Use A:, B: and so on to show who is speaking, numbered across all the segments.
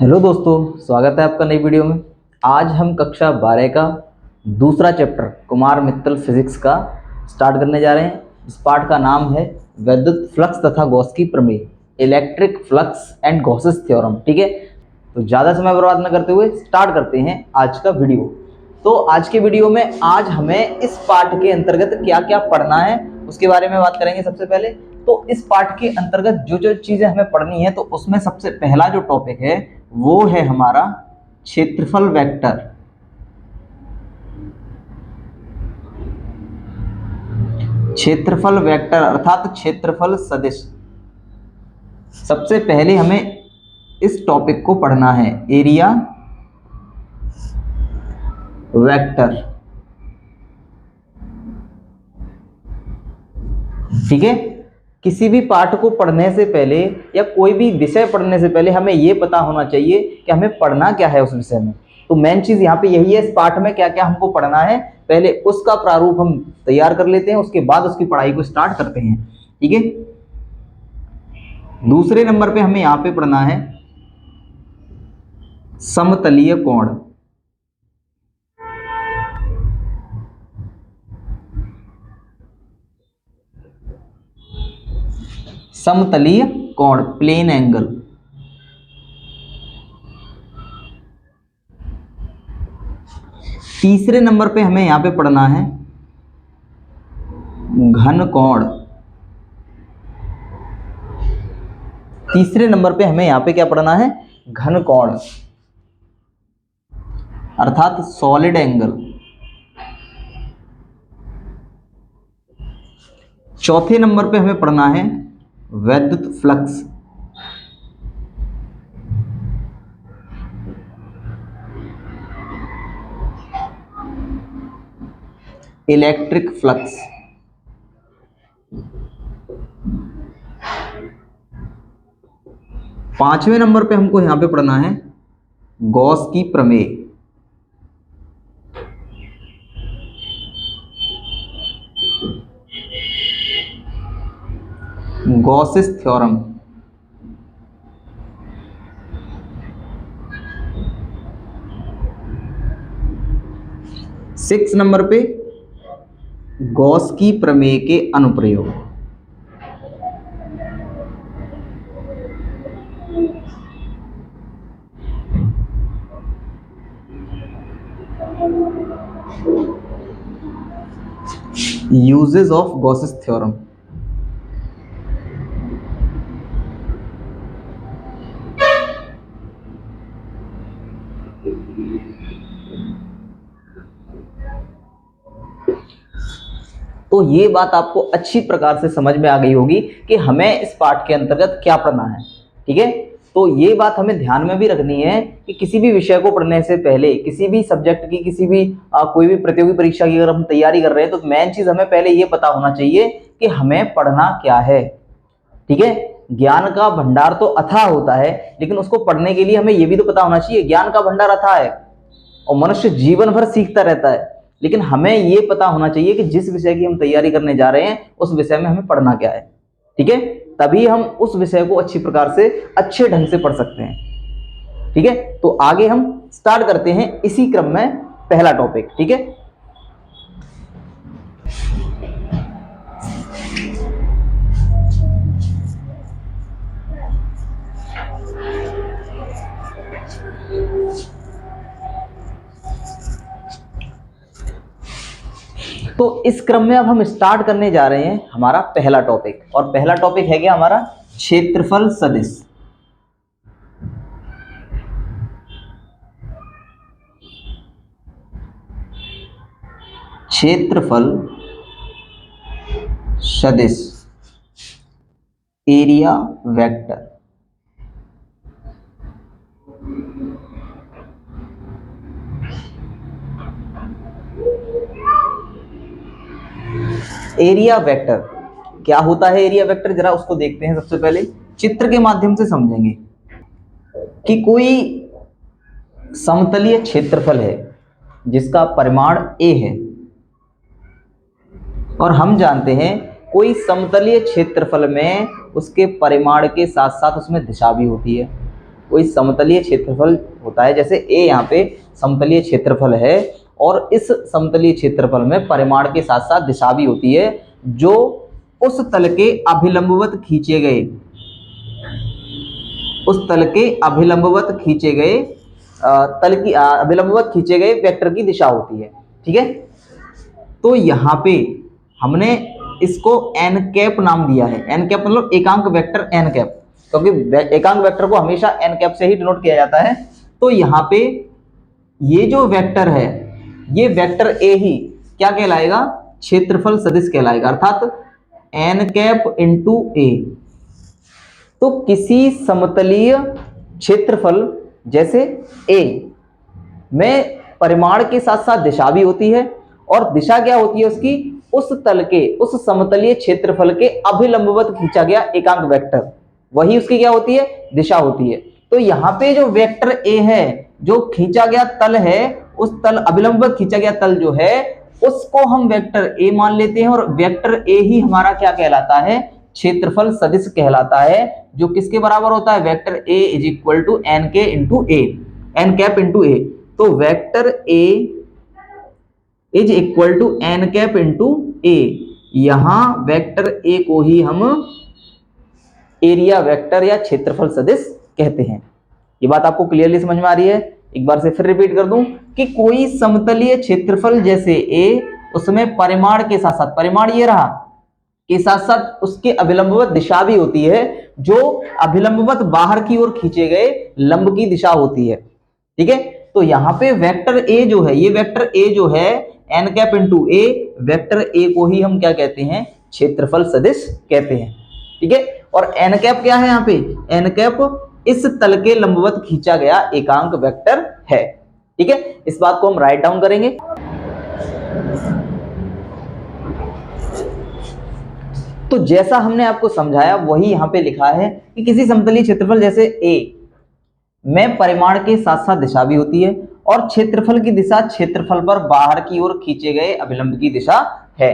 A: Hello दोस्तों, स्वागत है आपका नई वीडियो में। आज हम कक्षा 12 का दूसरा चैप्टर कुमार मित्तल फिजिक्स का स्टार्ट करने जा रहे हैं। इस पाठ का नाम है विद्युत फ्लक्स तथा गॉस की प्रमेय, electric flux and Gauss's theorem. ठीक है, तो ज़्यादा समय बर्बाद न करते हुए स्टार्ट करते हैं आज का वीडियो। तो आज के वीडियो में आज हमें इस पाठ के अंतर्गत क्या क्या पढ़ना है उसके बारे में बात करेंगे। सबसे पहले तो इस पाठ के अंतर्गत जो जो चीज़ें हमें पढ़नी है, तो उसमें सबसे पहला जो टॉपिक है वो है हमारा क्षेत्रफल वेक्टर। क्षेत्रफल वेक्टर अर्थात क्षेत्रफल सदिश। सबसे पहले हमें इस टॉपिक को पढ़ना है, एरिया वेक्टर। ठीक है, किसी भी पाठ को पढ़ने से पहले या कोई भी विषय पढ़ने से पहले हमें यह पता होना चाहिए कि हमें पढ़ना क्या है उस विषय में। तो मेन चीज यहाँ पे यही है, इस पाठ में क्या क्या हमको पढ़ना है, पहले उसका प्रारूप हम तैयार कर लेते हैं, उसके बाद उसकी पढ़ाई को स्टार्ट करते हैं। ठीक है, दूसरे नंबर पे हमें यहाँ पे पढ़ना है समतलीय कोण। समतलीय कोण, प्लेन एंगल। तीसरे नंबर पे हमें यहां पे पढ़ना है घन कोण। तीसरे नंबर पे हमें यहां पे क्या पढ़ना है, घन कोण अर्थात सॉलिड एंगल। चौथे नंबर पे हमें पढ़ना है विद्युत फ्लक्स। Electric flux. पांचवें नंबर पे हमको यहां पे पढ़ना है गॉस की प्रमेय। Gauss's theorem. सिक्स नंबर पे गॉस की प्रमेय के अनुप्रयोग। Uses of Gauss's theorem. तो ये बात आपको अच्छी प्रकार से समझ में आ गई होगी कि हमें इस पाठ के अंतर्गत क्या पढ़ना है। ठीक है, तो ये बात हमें ध्यान में भी रखनी है कि किसी भी विषय को पढ़ने से पहले, किसी भी सब्जेक्ट की, किसी भी कोई भी प्रतियोगी परीक्षा की अगर हम तैयारी कर रहे हैं, तो मेन चीज हमें पहले ये पता होना चाहिए कि हमें पढ़ना क्या है। ठीक है, ज्ञान का भंडार तो अथाह होता है, लेकिन उसको पढ़ने के लिए हमें यह भी तो पता होना चाहिए ज्ञान का भंडार अथाह है और मनुष्य जीवन भर सीखता रहता है, लेकिन हमें यह पता होना चाहिए कि जिस विषय की हम तैयारी करने जा रहे हैं उस विषय में हमें पढ़ना क्या है। ठीक है, तभी हम उस विषय को अच्छी प्रकार से, अच्छे ढंग से पढ़ सकते हैं। ठीक है, तो आगे हम स्टार्ट करते हैं इसी क्रम में पहला टॉपिक। ठीक है, तो इस क्रम में अब हम स्टार्ट करने जा रहे हैं हमारा पहला टॉपिक, और पहला टॉपिक है क्या हमारा, क्षेत्रफल सदिश। क्षेत्रफल सदिश, एरिया वेक्टर। एरिया वेक्टर क्या होता है, एरिया वेक्टर जरा उसको देखते हैं। सबसे पहले चित्र के माध्यम से समझेंगे कि कोई समतलीय क्षेत्रफल है जिसका परिमाण a है, और हम जानते हैं कोई समतलीय क्षेत्रफल में उसके परिमाण के साथ साथ उसमें दिशा भी होती है। कोई समतलीय क्षेत्रफल होता है, जैसे ए यहाँ पे समतलीय क्षेत्रफल है और इस समतलीय क्षेत्रफल में परिमाण के साथ साथ दिशा भी होती है, जो उस तल के अभिलंबवत खींचे गए, उस तल के अभिलंबवत खींचे गए तल की अभिलंबवत खींचे गए वेक्टर की दिशा होती है। ठीक है, तो यहाँ पे हमने इसको एन कैप नाम दिया है। एन कैप मतलब एकांक वेक्टर एन कैप, क्योंकि एकांक वेक्टर को हमेशा एन कैप से ही डिनोट किया जाता है। तो यहाँ पे ये जो वेक्टर है, ये वेक्टर ए ही क्या कहलाएगा, क्षेत्रफल सदिश कहलाएगा, अर्थात एन कैप इंटू ए। तो किसी समतलीय क्षेत्रफल जैसे ए में परिमाण के साथ साथ दिशा भी होती है, और दिशा क्या होती है उसकी, उस तल के, उस समतलीय क्षेत्रफल के अभिलंबवत खींचा गया एकांक वेक्टर, वही उसकी क्या होती है, दिशा होती है। तो यहाँ पे जो वेक्टर ए है, जो खींचा गया तल है, उस तल अभिलंबवत खींचा गया तल जो है उसको हम वेक्टर ए मान लेते हैं, और वेक्टर ए ही हमारा क्या कहलाता है, क्षेत्रफल सदिश कहलाता है, जो किसके बराबर होता है, vector A is equal to N के into A, N cap into A. तो vector A is equal to N cap into A, यहां वेक्टर ए को ही हम एरिया वेक्टर या क्षेत्रफल सदिश कहते हैं। ये बात आपको क्लियरली समझ में आ रही है? एक बार से फिर रिपीट कर दूं कि कोई समतलीय क्षेत्रफल जैसे ए, उसमें परिमाण के साथ साथ, परिमाण ये रहा, के साथ साथ उसके अभिलंबवत दिशा भी होती है, जो अभिलंबवत बाहर की ओर खींचे गए लंब की दिशा होती है। ठीक है, तो यहाँ पे वेक्टर ए जो है, ये वेक्टर ए जो है n cap into A, vector A को ही हम क्या कहते हैं, क्षेत्रफल सदिश कहते हैं। ठीक है, और एन कैप क्या है यहाँ पे, एन कैप इस तल के लंबवत खींचा गया एकांक वेक्टर है। ठीक है, इस बात को हम राइट डाउन करेंगे। तो जैसा हमने आपको समझाया वही यहाँ पे लिखा है कि किसी समतलीय क्षेत्रफल जैसे ए में परिमाण के साथ साथ दिशा भी होती है, और क्षेत्रफल की दिशा क्षेत्रफल पर बाहर की ओर खींचे गए अभिलंब की दिशा है।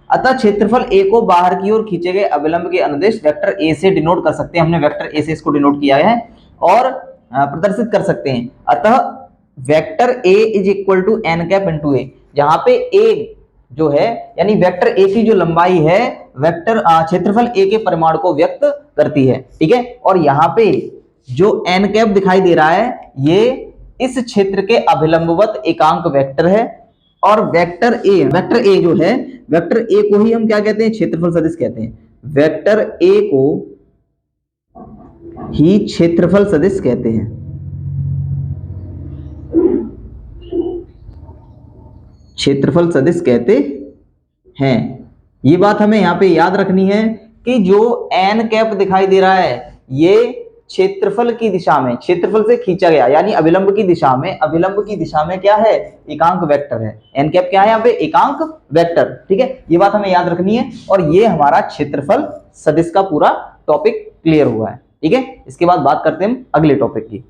A: अतः क्षेत्रफल ए को बाहर की ओर खींचे गए अभिलंब के अनुदेश वेक्टर ए से डिनोट कर सकते हैं। हमने वेक्टर ए से इसको डिनोट किया है और प्रदर्शित कर सकते हैं। अतः vector A is equal to N cap into A, जहां पे ए जो है यानी वेक्टर ए की जो लंबाई है वेक्टर क्षेत्रफल ए के परिमाण को व्यक्त करती है। ठीक है, और यहाँ पे जो एन कैप दिखाई दे रहा है ये इस क्षेत्र के अभिलंबवत एकांक वेक्टर है, और वेक्टर ए जो है, वेक्टर ए को ही हम क्या कहते हैं, क्षेत्रफल सदिश कहते हैं। वेक्टर ए को ही क्षेत्रफल सदिश कहते हैं। क्षेत्रफल सदिश कहते हैं। ये बात हमें यहाँ पे याद रखनी है कि जो एन कैप दिखाई दे रहा है ये क्षेत्रफल की दिशा में, क्षेत्रफल से खींचा गया यानी अभिलंब की दिशा में, अभिलंब की दिशा में क्या है, एकांक वेक्टर है। एन कैप क्या है यहाँ पे, एकांक वेक्टर। ठीक है, ये बात हमें याद रखनी है, और ये हमारा क्षेत्रफल सदिश का पूरा टॉपिक क्लियर हुआ है। ठीक है, इसके बाद बात करते हैं हम अगले टॉपिक की।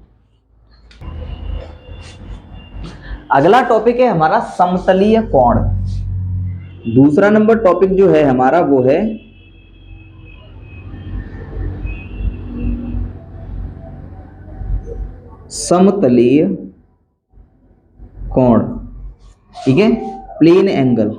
A: अगला टॉपिक है हमारा समतलीय कोण। दूसरा नंबर टॉपिक जो है हमारा वो है समतलीय कोण। ठीक है, प्लेन एंगल।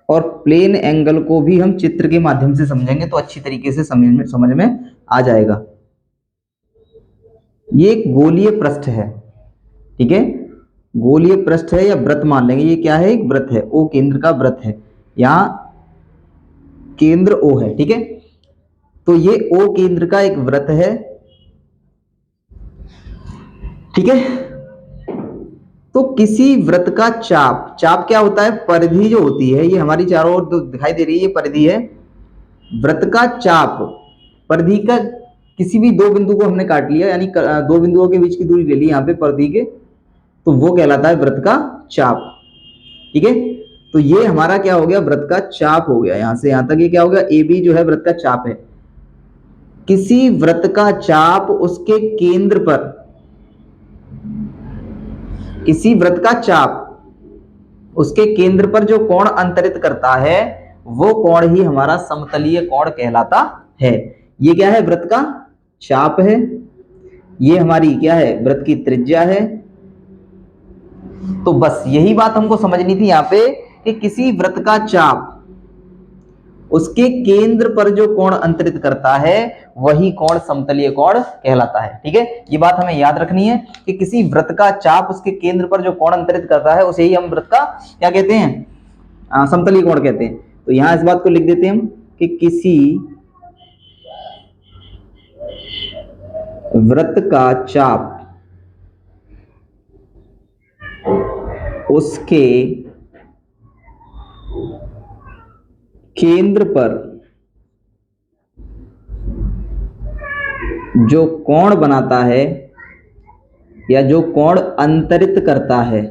A: और प्लेन एंगल को भी हम चित्र के माध्यम से समझेंगे तो अच्छी तरीके से समझ में आ जाएगा। ये एक गोलीय पृष्ठ है। ठीक है, गोलीय पृष्ठ है या वृत्त मान लेंगे। ये क्या है, एक वृत्त है, ओ केंद्र का वृत्त है, यहां केंद्र ओ है। ठीक है, तो ये ओ केंद्र का एक वृत्त है। ठीक है, तो किसी वृत्त का चाप, चाप क्या होता है, परिधि जो होती है, ये हमारी चारों ओर दिखाई दे रही है, ये परिधि है। वृत्त का चाप, परिधि का किसी भी दो बिंदु को हमने काट लिया, यानी दो बिंदुओं के बीच की दूरी ले ली यहाँ पे परिधि के, तो वो कहलाता है वृत्त का चाप। ठीक है, तो ये हमारा क्या हो गया, वृत्त का चाप हो गया। यहां से यहां तक ये क्या हो गया, ए बी जो है वृत्त का चाप है। किसी वृत्त का चाप उसके केंद्र पर, किसी वृत्त का चाप उसके केंद्र पर जो कोण अंतरित करता है वो कोण ही हमारा समतलीय कोण कहलाता है। ये क्या है? वृत्त का चाप है, ये हमारी क्या है? वृत्त की त्रिज्या है। तो बस यही बात हमको समझनी थी यहाँ पे कि किसी वृत्त का चाप उसके केंद्र पर जो कोण अंतरित करता है वही कोण समतलीय कोण कहलाता है। ठीक है, ये बात हमें याद रखनी है कि किसी वृत्त का चाप उसके केंद्र पर जो कोण अंतरित करता है उसे ही हम वृत्त का क्या कहते हैं? समतलीय कोण कहते हैं। तो यहां इस बात को लिख देते हैं हम कि किसी वृत्त का चाप उसके केंद्र पर जो कोण बनाता है या जो कोण अंतरित करता है,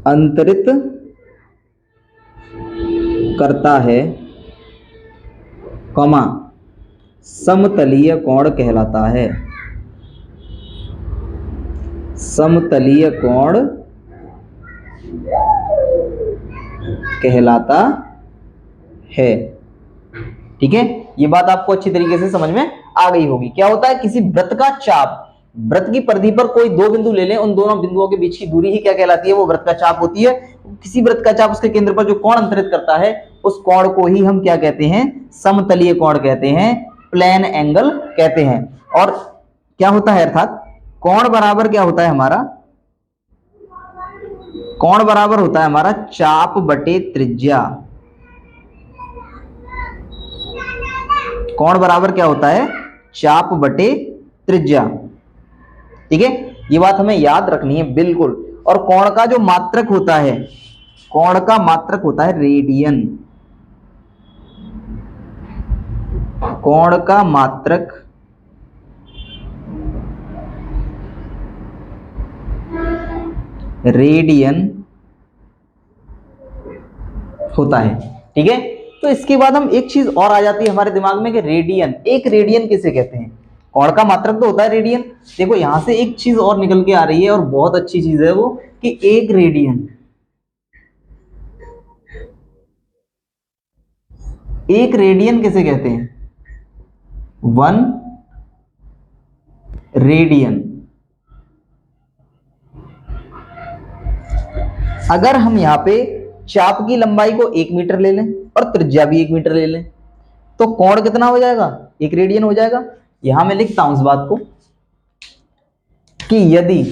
A: अंतरित करता है, कॉमा समतलीय कोण कहलाता है। समतलीय कोण कहलाता है। ठीक है, ये बात आपको अच्छी तरीके से समझ में आ गई होगी। क्या होता है? किसी वृत्त का चाप, वृत्त की परिधि पर कोई दो बिंदु ले लें, उन दोनों बिंदुओं के बीच की दूरी ही क्या कहलाती है? वो वृत्त का चाप होती है। किसी वृत्त का चाप उसके केंद्र पर जो कोण अंतरित करता है उस कोण को ही हम क्या कहते हैं? समतलीय कोण कहते हैं, प्लेन एंगल कहते हैं। और क्या होता है? अर्थात कोण बराबर क्या होता है हमारा? कोण बराबर होता है हमारा चाप बटे त्रिज्या। कोण बराबर क्या होता है? चाप बटे त्रिज्या। ठीक है, ये बात हमें याद रखनी है बिल्कुल। और कोण का जो मात्रक होता है, कोण का मात्रक होता है रेडियन। कोण का मात्रक रेडियन होता है। ठीक है, तो इसके बाद हम एक चीज और आ जाती है हमारे दिमाग में कि रेडियन, एक रेडियन किसे कहते हैं? कोण का मात्रक तो होता है रेडियन। देखो यहां से एक चीज और निकल के आ रही है और बहुत अच्छी चीज है वो, कि एक रेडियन, एक रेडियन किसे कहते हैं? 1 रेडियन। अगर हम यहां पे चाप की लंबाई को 1 मीटर ले लें और त्रिज्या भी 1 मीटर ले लें तो कोण कितना हो जाएगा? 1 रेडियन हो जाएगा। यहां मैं लिखता हूं इस बात को कि यदि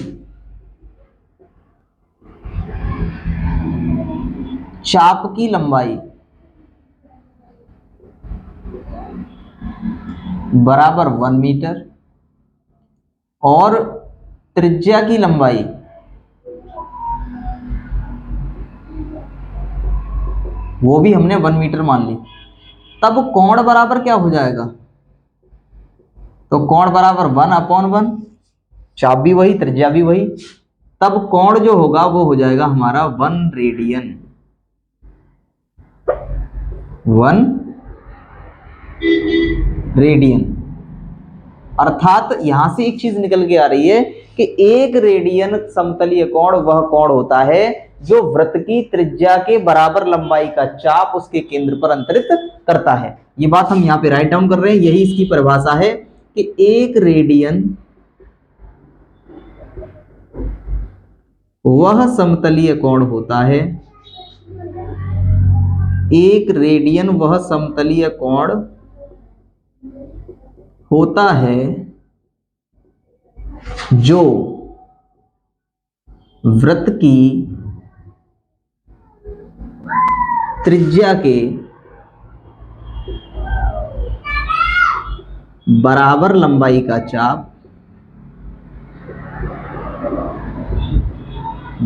A: चाप की लंबाई बराबर 1 मीटर और त्रिज्या की लंबाई वो भी हमने 1 मीटर मान ली, तब कोण बराबर क्या हो जाएगा? तो कोण बराबर 1/1, चाप भी वही, त्रिज्या भी वही, तब कोण जो होगा वो हो जाएगा हमारा 1 रेडियन। 1 रेडियन। अर्थात यहां से एक चीज निकल के आ रही है कि 1 रेडियन समतलीय कोण वह कोण होता है जो वृत्त की त्रिज्या के बराबर लंबाई का चाप उसके केंद्र पर अंतरित करता है। ये बात हम यहां पे राइट डाउन कर रहे हैं, यही इसकी परिभाषा है कि 1 रेडियन वह समतलीय कोण होता है, 1 रेडियन वह समतलीय कोण होता है जो वृत्त की त्रिज्या के बराबर लंबाई का चाप,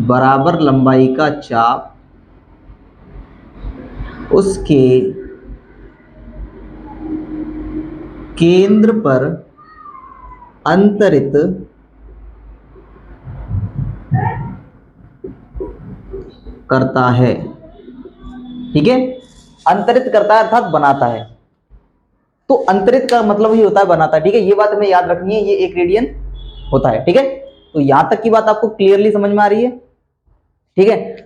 A: बराबर लंबाई का चाप उसके केंद्र पर अंतरित करता है। ठीक है, अंतरित करता है अर्थात बनाता है। तो अंतरित का मतलब ही होता है बनाता है। ठीक है, ये बात हमें याद रखनी है, ये 1 रेडियन होता है। ठीक है, तो यहां तक की बात आपको क्लियरली समझ में आ रही है? ठीक है,